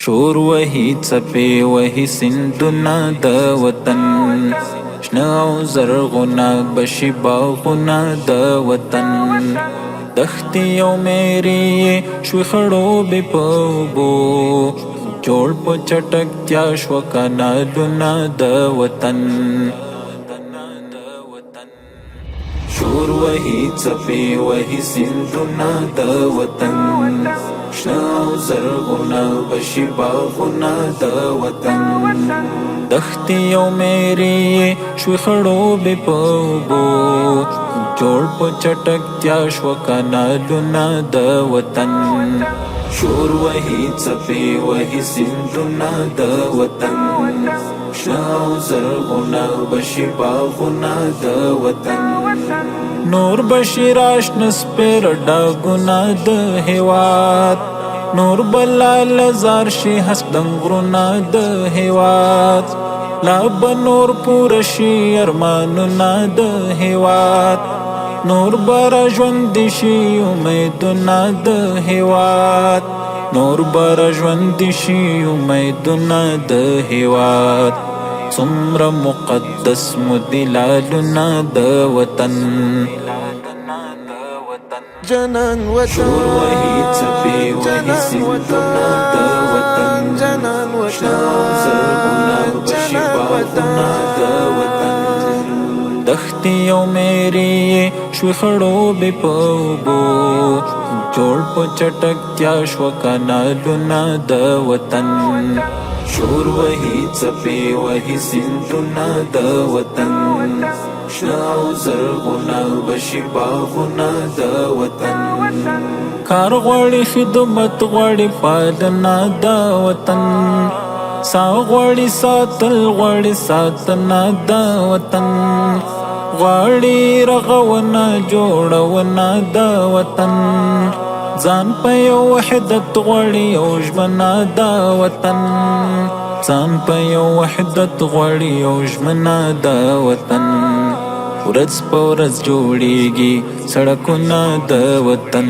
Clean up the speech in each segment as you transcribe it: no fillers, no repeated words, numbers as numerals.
شور وهی څپې وهي سیندونه د وطن، شنه او زرغونه بشي باغونه د وطن، دښتې او میرې شوي خړوبې په اوبو، جوړ په چټکتیا شوه کانالونه د وطن. شور وهي څپې وهي سیندونه د وطن، شنه او زرغونه بشي باغونه د وطن، دښتې او میرې شوي خړوبې په اوبو، جوړ په چټکتیا شوه کانالونه د وطن. شور وهي څپې وهي سیندونه د وطن، شنه او زرغونه بشي باغونه د وطن، نور بشي راشنه سپېر ډاګونه د هېواد، نور بلا لزار شي هسپدن غرونه د هېواد، لا به نور پوره شي ارمانونه د هېواد، نور به را ژوندي شي امیدونه د هېواد، نور به را ژوندي شي امیدونه د هېواد. څومره مقدس مو دي لالونه د وطن، جنان وطن، شور وهي څپې وهي سیندونه د وطن، جنان وطن، شنه او زرغونه بشي باغونه د وطن، دښتې او میرې شوي خړوبې په اوبو، جوړ په چټکتیا شوه کانالونه د وطن. شور وهي څپې وهي سیندونه د وطن، شنه او زرغونه بشي باغونه د وطن، کار غواړي خدمت غواړي پالنه د وطن، سا غواړي ساتل غواړي ساتنه د وطن، غواړي رغونه جوړونه د وطن، ځان په یو وحدت غواړي او ژمنه د وطن، ځان په یو وحدت غواړي او ژمنه د وطن، ورځ په ورځ جوړیږي سړکونه د وطن.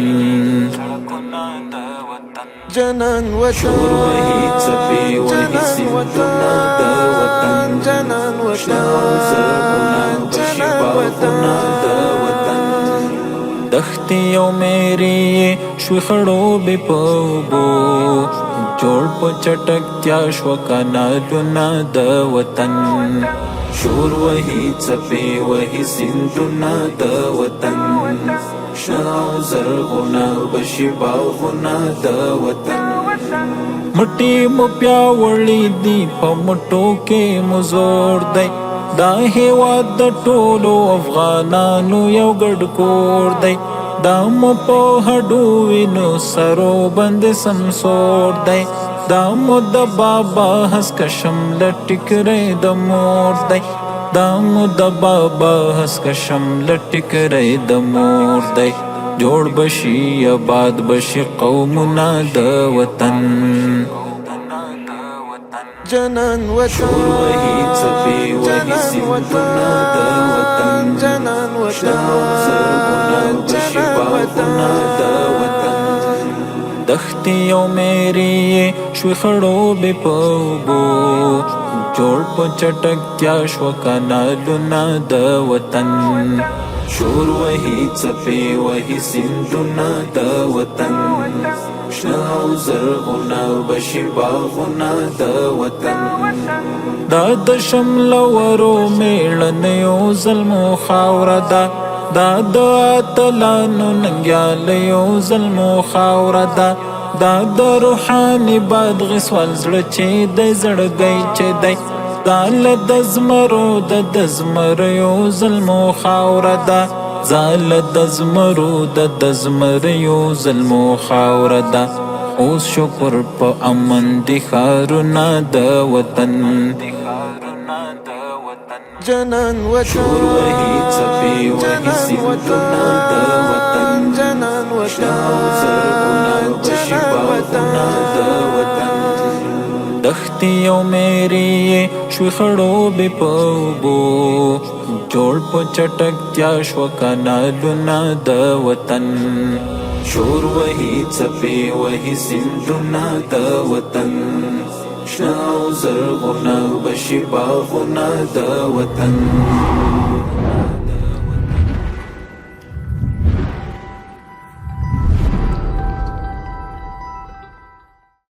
جنان وطن، شور وهي څپې وهي سیندونه د وطن، جنان وطن، شنه او زرغونه بشي باغونه د وطن، دښتې او میرې شوي خړوبې په اوبو، جوړ په چټکتیا شوه کانالونه د وطن. شور وهي څپې وهي سیندونه د وطن، شنه او زرغونه بشي باغونه د وطن، مټې مو پیاوړي دي په مټو کې مو زور دی، دا هېواد د ټولو افغانانو یو ګډ کور دی، دا مو په هډو وینو سرو باندې سمسور دی، دا مو د بابا هسکه شمله ټیکری د مور دی، دا مو د بابا هسکه شمله ټیکری د مور دی، جوړ بشي آباد بشي قومونه د وطن. جنان وطن، شور وهي څپې وهي سیندونه د وطن، جنان وطن، شنه او زرغونه بشي باغونه د وطن، دښتې او میرې شوي خړوبې په اوبو، جوړ په چټکتیا شوه کانالونه د وطن. شور وهي څپې وهي سیندونه د وطن، شنه او زرغونه بشي باغونه د وطن، دا د شملورو میړنیو زلمو خاوره ده، دا د اتلانو ننګیالیو زلمو خاوره ده، دا د روحاني بادغیسوال زړه چې دی زړګی چې دی، دا له د زمرو د زمریو زلمو خاوره ده، زال د زمرو د زمریو زلمو خاوره ده، اوس شکر په امن دي ښارونه د وطن. جنان وطن، شور وهي څپې وهي سیندونه د وطن، جنان وطن، شنه او زرغونه بشي باغونه د وطن، دښتې او میرې شوي خړوبې په اوبو، جوړ په چټکتیا شوه کانالونه د وطن. شور وهي څپې وهي سیندونه د وطن، شنه او زرغونه بشي باغونه د وطن